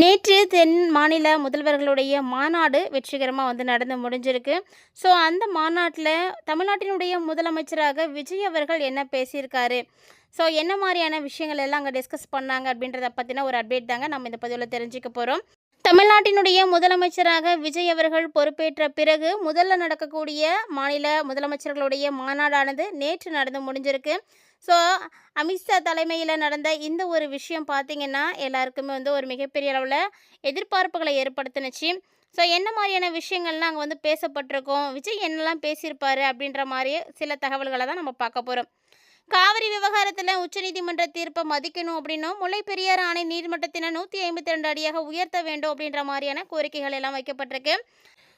நேற்று தென் மாநில முதல்வர்களுடைய மாநாடு வெற்றிகரமாக நடந்து முடிஞ்சிருக்கு. ஸோ அந்த மாநாட்டில் தமிழ்நாட்டினுடைய முதலமைச்சராக விஜய் அவர்கள் என்ன பேசியிருக்காரு, ஸோ என்ன மாதிரியான விஷயங்கள் எல்லாம் அங்கே டிஸ்கஸ் பண்ணாங்க அப்படின்றத பற்றின ஒரு அப்டேட் தாங்க நம்ம இந்த பதிவில் தெரிஞ்சுக்க போகிறோம். தமிழ்நாட்டினுடைய முதலமைச்சராக விஜய் அவர்கள் பொறுப்பேற்ற பிறகு முதல்ல நடக்கக்கூடிய மாநில முதலமைச்சர்களுடைய மாநாடானது நேற்று நடந்து முடிஞ்சிருக்கு. ஸோ அமித்ஷா தலைமையில் நடந்த இந்த ஒரு விஷயம் பார்த்திங்கன்னா எல்லாருக்குமே ஒரு மிகப்பெரிய அளவில் எதிர்பார்ப்புகளை ஏற்படுத்தினுச்சு. ஸோ என்ன மாதிரியான விஷயங்கள்லாம் அங்கே பேசப்பட்டிருக்கோம், விஜய் என்னெல்லாம் பேசியிருப்பார் அப்படின்ற மாதிரி சில தகவல்களை தான் நம்ம பார்க்க போகிறோம். காவிரி விவகாரத்தில் உச்சநீதிமன்ற தீர்ப்பை மதிக்கணும் அப்படின்னும் முல்லை பெரியாறு அணை நீர்மட்டத்தினை 152 அடியாக உயர்த்த வேண்டும் அப்படின்ற மாதிரியான கோரிக்கைகள் எல்லாம் வைக்கப்பட்டிருக்கு.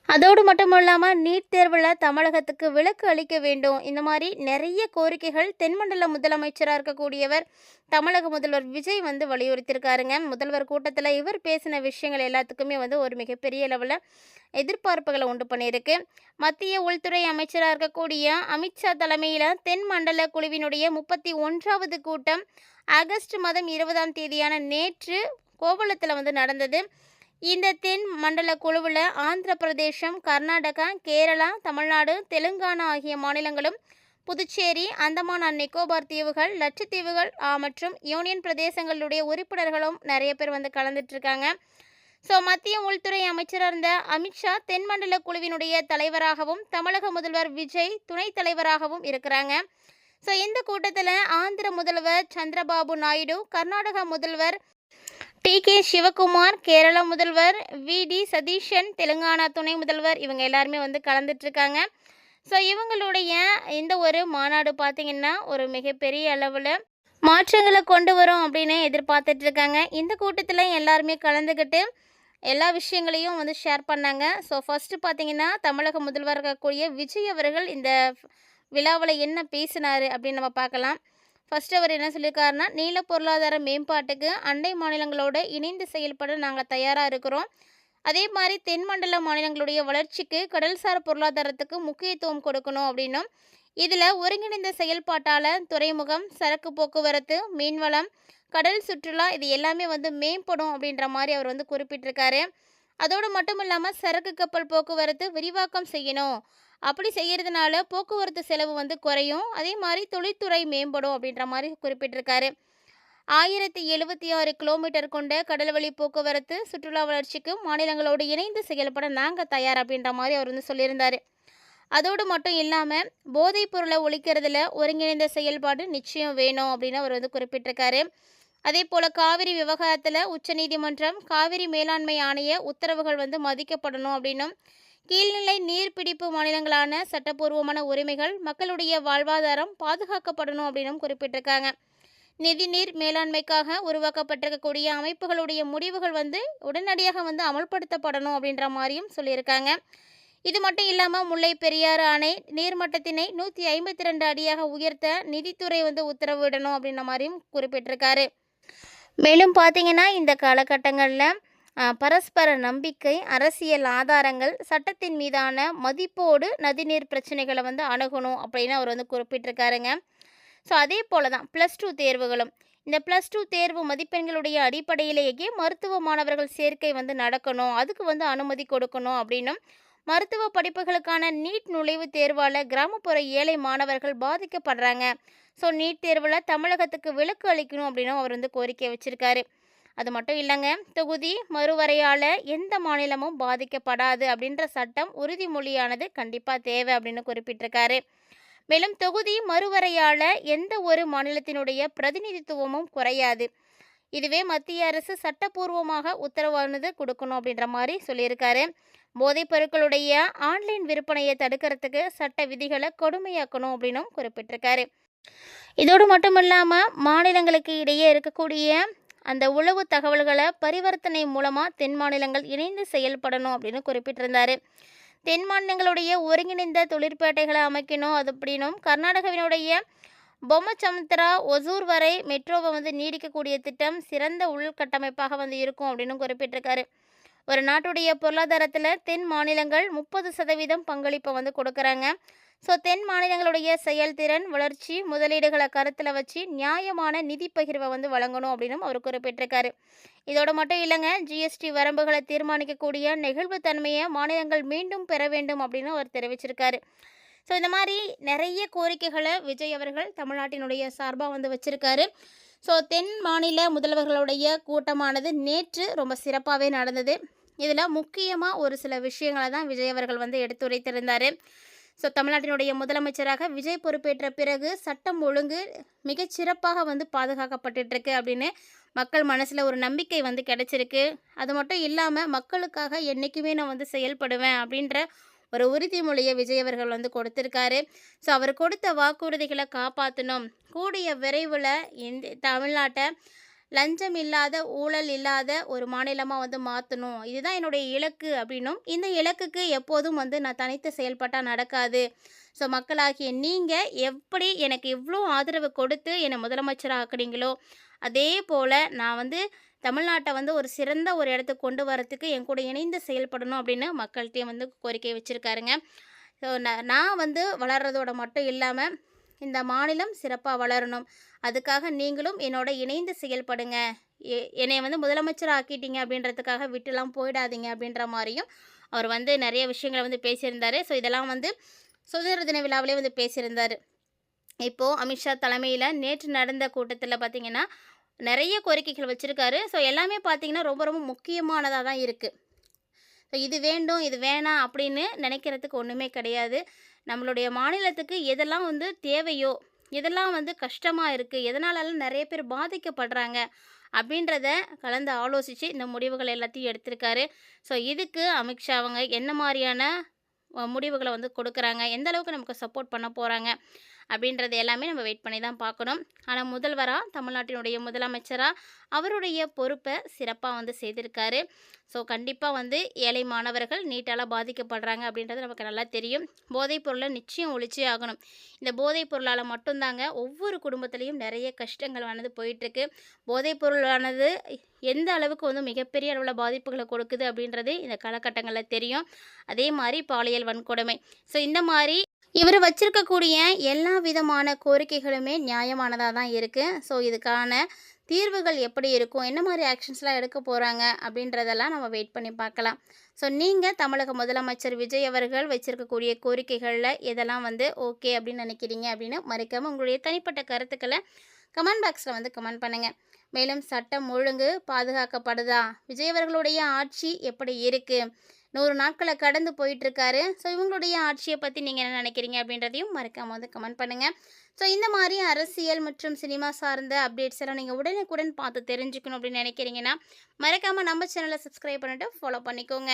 அதோடு மட்டும் இல்லாமல் நீட் தேர்வில் தமிழகத்துக்கு விலக்கு அளிக்க வேண்டும், இந்த மாதிரி நிறைய கோரிக்கைகள் தென்மண்டல முதலமைச்சராக இருக்கக்கூடியவர் தமிழக முதல்வர் விஜய் வலியுறுத்தியிருக்காருங்க. முதல்வர் கூட்டத்தில் இவர் பேசின விஷயங்கள் எல்லாத்துக்குமே ஒரு மிகப்பெரிய லெவலில் எதிர்பார்ப்புகளை உண்டு பண்ணியிருக்கு. மத்திய உள்துறை அமைச்சராக இருக்கக்கூடிய அமித்ஷா தலைமையில் தென் மண்டல குழுவினுடைய 31வது கூட்டம் ஆகஸ்ட் மாதம் 20ஆம் தேதியான நேற்று கோவளத்தில் நடந்தது. இந்த தென் மண்டல குழுவில் ஆந்திர பிரதேசம், கர்நாடகா, கேரளா, தமிழ்நாடு, தெலுங்கானா ஆகிய மாநிலங்களும், புதுச்சேரி, அந்தமான் அண்ட் நிக்கோபார் தீவுகள், லட்சத்தீவுகள் மற்றும் யூனியன் பிரதேசங்களுடைய உறுப்பினர்களும் நிறைய பேர் கலந்துட்டுருக்காங்க. ஸோ மத்திய உள்துறை அமைச்சராக இருந்த அமித்ஷா தென்மண்டல குழுவினுடைய தலைவராகவும் தமிழக முதல்வர் விஜய் துணைத் தலைவராகவும் இருக்கிறாங்க. ஸோ இந்த கூட்டத்தில் ஆந்திர முதல்வர் சந்திரபாபு நாயுடு, கர்நாடகா முதல்வர் டி.கே. சிவகுமார், கேரளா முதல்வர் வி.டி. சதீஷன், தெலுங்கானா துணை முதல்வர் இவங்க எல்லாருமே கலந்துட்டுருக்காங்க. ஸோ இவங்களுடைய இந்த ஒரு மாநாடு பார்த்திங்கன்னா ஒரு மிகப்பெரிய அளவில் மாற்றங்களை கொண்டு வரும் அப்படின்னு எதிர்பார்த்துட்ருக்காங்க. இந்த கூட்டத்தில் எல்லாருமே கலந்துக்கிட்டு எல்லா விஷயங்களையும் ஷேர் பண்ணாங்க. ஸோ ஃபஸ்ட்டு பார்த்திங்கன்னா தமிழக முதல்வர் இருக்கக்கூடிய விஜய் அவர்கள் இந்த விழாவில் என்ன பேசினார் அப்படின்னு நம்ம பார்க்கலாம். ஃபஸ்ட்டு அவர் என்ன சொல்லியிருக்காருன்னா, நீல பொருளாதார மேம்பாட்டுக்கு அண்டை மாநிலங்களோடு இணைந்து செயல்பட நாங்கள் தயாராக இருக்கிறோம். அதே மாதிரி தென்மண்டல மாநிலங்களுடைய வளர்ச்சிக்கு கடல்சார் பொருளாதாரத்துக்கு முக்கியத்துவம் கொடுக்கணும் அப்படின்னும், இதில் ஒருங்கிணைந்த செயல்பாட்டால் துறைமுகம், சரக்கு போக்குவரத்து, மீன்வளம், கடல் சுற்றுலா இது எல்லாமே மேம்படும் அப்படின்ற மாதிரி அவர் குறிப்பிட்டிருக்காரு. அதோடு மட்டும் இல்லாமல் சரக்கு கப்பல் போக்குவரத்து விரிவாக்கம் செய்யணும், அப்படி செய்கிறதுனால போக்குவரத்து செலவு குறையும், அதே மாதிரி தொழில்துறை மேம்படும் அப்படின்ற மாதிரி குறிப்பிட்டிருக்காரு. 1076 கிலோமீட்டர் கொண்ட கடல்வழி போக்குவரத்து சுற்றுலா வளர்ச்சிக்கு மாநிலங்களோடு இணைந்து செயல்பட நாங்கள் தயார் அப்படின்ற மாதிரி அவர் சொல்லியிருந்தார். அதோடு மட்டும் இல்லாமல் போதைப் பொருளை ஒழிக்கிறதுல ஒருங்கிணைந்த செயல்பாடு நிச்சயம் வேணும் அப்படின்னு அவர் குறிப்பிட்டிருக்காரு. அதே போல் காவிரி விவகாரத்தில் உச்சநீதிமன்றம் காவிரி மேலாண்மை ஆணைய உத்தரவுகள் மதிக்கப்படணும் அப்படின்னும், கீழ்நிலை நீர்பிடிப்பு மாநிலங்களான சட்டப்பூர்வமான உரிமைகள், மக்களுடைய வாழ்வாதாரம் பாதுகாக்கப்படணும் அப்படின்னும் குறிப்பிட்டிருக்காங்க. நிதிநீர் மேலாண்மைக்காக உருவாக்கப்பட்டிருக்கக்கூடிய அமைப்புகளுடைய முடிவுகள் உடனடியாக அமல்படுத்தப்படணும் அப்படின்ற மாதிரியும் சொல்லியிருக்காங்க. இது மட்டும் இல்லாமல் முல்லை பெரியாறு அணை நீர்மட்டத்தினை 152 அடியாக உயர்த்த நிதித்துறை உத்தரவிடணும் அப்படின்ற மாதிரியும் குறிப்பிட்டிருக்காரு. மேலும் பார்த்திங்கன்னா இந்த காலகட்டங்களில் பரஸ்பர நம்பிக்கை, அரசியல் ஆதாரங்கள், சட்டத்தின் மீதான மதிப்போடு நதிநீர் பிரச்சனைகளை அணுகணும் அப்படின்னு அவர் குறிப்பிட்டிருக்காருங்க. ஸோ அதே போல தான் +2 தேர்வுகளும், இந்த +2 தேர்வு மதிப்பெண்களுடைய அடிப்படையிலேயே மருத்துவ மாணவர்கள் சேர்க்கை நடக்கணும், அதுக்கு அனுமதி கொடுக்கணும் அப்படின்னும், மருத்துவ படிப்புகளுக்கான நீட் நுழைவுத் தேர்வால் கிராமப்புற ஏழை மாணவர்கள் பாதிக்கப்படுறாங்க. ஸோ நீட் தேர்வில் தமிழகத்துக்கு விலக்கு அளிக்கணும் அப்படின்னும் அவர் கோரிக்கை வச்சுருக்காரு. அது மட்டும் இல்லைங்க, தொகுதி மறுவரையால் எந்த மாநிலமும் பாதிக்கப்படாது அப்படின்ற சட்டம் உறுதிமொழியானது கண்டிப்பாக தேவை அப்படின்னு குறிப்பிட்டிருக்காரு. மேலும் தொகுதி மறுவரையால் எந்த ஒரு மாநிலத்தினுடைய பிரதிநிதித்துவமும் குறையாது, இதுவே மத்திய அரசு சட்டப்பூர்வமாக உத்தரவானது கொடுக்கணும் அப்படின்ற மாதிரி சொல்லியிருக்காரு. போதைப் பொருட்களுடைய ஆன்லைன் விற்பனையை தடுக்கிறதுக்கு சட்ட விதிகளை கொடுமையாக்கணும் அப்படின்னும் குறிப்பிட்டிருக்காரு. இதோடு மட்டும் இல்லாமல் மாநிலங்களுக்கு இடையே இருக்கக்கூடிய அந்த உளவு தகவல்களை பரிவர்த்தனை மூலமாக தென் மாநிலங்கள் இணைந்து செயல்படணும் அப்படின்னு குறிப்பிட்டிருந்தார். தென் மாநிலங்களுடைய ஒருங்கிணைந்த தொழிற்பேட்டைகளை அமைக்கணும், அது அப்படின்னும் கர்நாடகாவினுடைய பொம்மசமுத்திரா ஒசூர் வரை மெட்ரோவை நீடிக்கக்கூடிய திட்டம் சிறந்த உள்கட்டமைப்பாக இருக்கும் அப்படின்னு குறிப்பிட்டிருக்காரு. ஒரு நாட்டுடைய பொருளாதாரத்தில் தென் மாநிலங்கள் 30% பங்களிப்பை கொடுக்குறாங்க. ஸோ தென் மாநிலங்களுடைய செயல்திறன், வளர்ச்சி, முதலீடுகளை கருத்தில் வச்சு நியாயமான நிதி பகிர்வை வந்து வழங்கணும் அப்படின்னு அவர் குறிப்பிட்டிருக்காரு. இதோட மட்டும் இல்லைங்க, ஜிஎஸ்டி வரம்புகளை தீர்மானிக்கக்கூடிய நெகிழ்வுத்தன்மையை மாநிலங்கள் மீண்டும் பெற வேண்டும் அப்படின்னு அவர் தெரிவிச்சிருக்காரு. ஸோ இந்த மாதிரி நிறைய கோரிக்கைகளை விஜய் அவர்கள் தமிழ்நாட்டினுடைய சார்பாக வந்து வச்சுருக்காரு. ஸோ தென் மாநில முதல்வர்களுடைய கூட்டமானது நேற்று ரொம்ப சிறப்பாகவே நடந்தது. இதில் முக்கியமாக ஒரு சில விஷயங்களை தான் விஜய் அவர்கள் வந்து எடுத்துரைத்திருந்தார். ஸோ தமிழ்நாட்டினுடைய முதலமைச்சராக விஜய் பொறுப்பேற்ற பிறகு சட்டம் ஒழுங்கு மிகச்சிறப்பாக வந்து பாதுகாக்கப்பட்டுருக்கு அப்படின்னு மக்கள் மனசில் ஒரு நம்பிக்கை வந்து கிடைச்சிருக்கு. அது மட்டும் இல்லாமல் மக்களுக்காக என்றைக்குமே நான் வந்து செயல்படுவேன் அப்படின்ற ஒரு உறுதிமொழியை விஜய் அவர்கள் வந்து கொடுத்துருக்காரு. ஸோ அவர் கொடுத்த வாக்குறுதிகளை காப்பாற்றணும், கூடிய விரைவில் இந்த தமிழ்நாட்டை லஞ்சம் இல்லாத, ஊழல் இல்லாத ஒரு மாநிலமாக வந்து மாற்றணும், இதுதான் என்னுடைய இலக்கு அப்படின்னும், இந்த இலக்குக்கு எப்போதும் வந்து நான் தனித்து செயல்பட்டால் நடக்காது. ஸோ மக்களாகிய நீங்கள் எப்படி எனக்கு இவ்வளோ ஆதரவு கொடுத்து என்னை முதலமைச்சராக ஆக்குறீங்களோ, அதே போல் நான் வந்து தமிழ்நாட்டை வந்து ஒரு சிறந்த ஒரு இடத்துக்கு கொண்டு வரத்துக்கு என் கூட இணைந்து செயல்படணும் அப்படின்னு மக்கள்கிட்டையும் வந்து கோரிக்கை வச்சுருக்காருங்க. ஸோ நான் வந்து வளர்கிறதோட மட்டும் இல்லாமல் இந்த மாநிலம் சிறப்பாக வளரணும், அதுக்காக நீங்களும் என்னோட இணைந்து செயல்படுங்க, என்னை வந்து முதலமைச்சர் ஆக்கிட்டீங்க அப்படின்றதுக்காக விட்டுலாம் போயிடாதீங்க அப்படின்ற மாதிரியும் அவர் வந்து நிறைய விஷயங்களை வந்து பேசியிருந்தார். ஸோ இதெல்லாம் வந்து சுதந்திர தின விழாவிலே வந்து பேசியிருந்தார். இப்போது அமித்ஷா தலைமையில் நேற்று நடந்த கூட்டத்தில் பார்த்திங்கன்னா நிறைய கோரிக்கைகள் வச்சுருக்காரு. ஸோ எல்லாமே பார்த்திங்கன்னா ரொம்ப ரொம்ப முக்கியமானதாக தான் இருக்குது. ஸோ இது வேண்டும், இது வேணாம் அப்படின்னு நினைக்கிறதுக்கு ஒன்றுமே கிடையாது. நம்மளுடைய மாநிலத்துக்கு எதெல்லாம் வந்து தேவையோ, எதெல்லாம் வந்து கஷ்டமாக இருக்குது, எதனாலலாம் நிறைய பேர் பாதிக்கப்படுறாங்க அப்படின்றத கலந்து ஆலோசித்து இந்த முடிவுகள் எல்லாத்தையும் எடுத்திருக்காரு. ஸோ இதுக்கு அமித்ஷா அவங்க என்ன மாதிரியான முடிவுகளை வந்து கொடுக்குறாங்க, எந்த அளவுக்கு நமக்கு சப்போர்ட் பண்ண போகிறாங்க அப்படின்றது எல்லாமே நம்ம வெயிட் பண்ணி தான் பார்க்கணும். ஆனால் முதல்வராக, தமிழ்நாட்டினுடைய முதலமைச்சராக அவருடைய பொறுப்பை சிறப்பாக வந்து செய்திருக்காரு. ஸோ கண்டிப்பாக வந்து ஏழை மாணவர்கள் நீட்டால் பாதிக்கப்படுறாங்க அப்படின்றது நமக்கு நல்லா தெரியும். போதைப் பொருளை நிச்சயம் ஒழிச்சே ஆகணும். இந்த போதைப் பொருளால் மட்டும்தாங்க ஒவ்வொரு குடும்பத்துலேயும் நிறைய கஷ்டங்கள் வந்து போயிட்டுருக்கு. போதைப் பொருளானது எந்த அளவுக்கு வந்து மிகப்பெரிய அளவில் பாதிப்புகளை கொடுக்குது அப்படின்றது இந்த காலகட்டங்களில் தெரியும். அதே மாதிரி பாலியல் வன்கொடுமை. ஸோ இந்த மாதிரி இவர் வச்சிருக்கக்கூடிய எல்லா விதமான கோரிக்கைகளுமே நியாயமானதாக தான் இருக்குது. ஸோ இதுக்கான தீர்வுகள் எப்படி இருக்கும், என்ன மாதிரி ஆக்ஷன்ஸ்லாம் எடுக்க போகிறாங்க அப்படின்றதெல்லாம் நம்ம வெயிட் பண்ணி பார்க்கலாம். ஸோ நீங்கள் தமிழக முதலமைச்சர் விஜய் அவர்கள் வச்சுருக்கக்கூடிய கோரிக்கைகளில் எதெல்லாம் வந்து ஓகே அப்படின்னு நினைக்கிறீங்க அப்படின்னு மறைக்காமல் உங்களுடைய தனிப்பட்ட கருத்துக்களை கமெண்ட் பாக்ஸில் வந்து கமெண்ட் பண்ணுங்கள். மேலும் சட்டம் ஒழுங்கு பாதுகாக்கப்படுதா, விஜய் அவர்களுடைய ஆட்சி எப்படி இருக்குது, 100 நாட்களை கடந்து போயிட்டுருக்காரு. ஸோ இவங்களுடைய ஆட்சியை பற்றி நீங்கள் என்ன நினைக்கிறீங்க அப்படின்றதையும் மறக்காமல் வந்து கமெண்ட் பண்ணுங்கள். ஸோ இந்த மாதிரி அரசியல் மற்றும் சினிமா சார்ந்த அப்டேட்ஸ் எல்லாம் நீங்கள் உடனுக்குடன் பார்த்து தெரிஞ்சுக்கணும் அப்படின்னு நினைக்கிறீங்கன்னா மறக்காமல் நம்ம சேனலை சப்ஸ்கிரைப் பண்ணிவிட்டு ஃபாலோ பண்ணிக்கோங்க.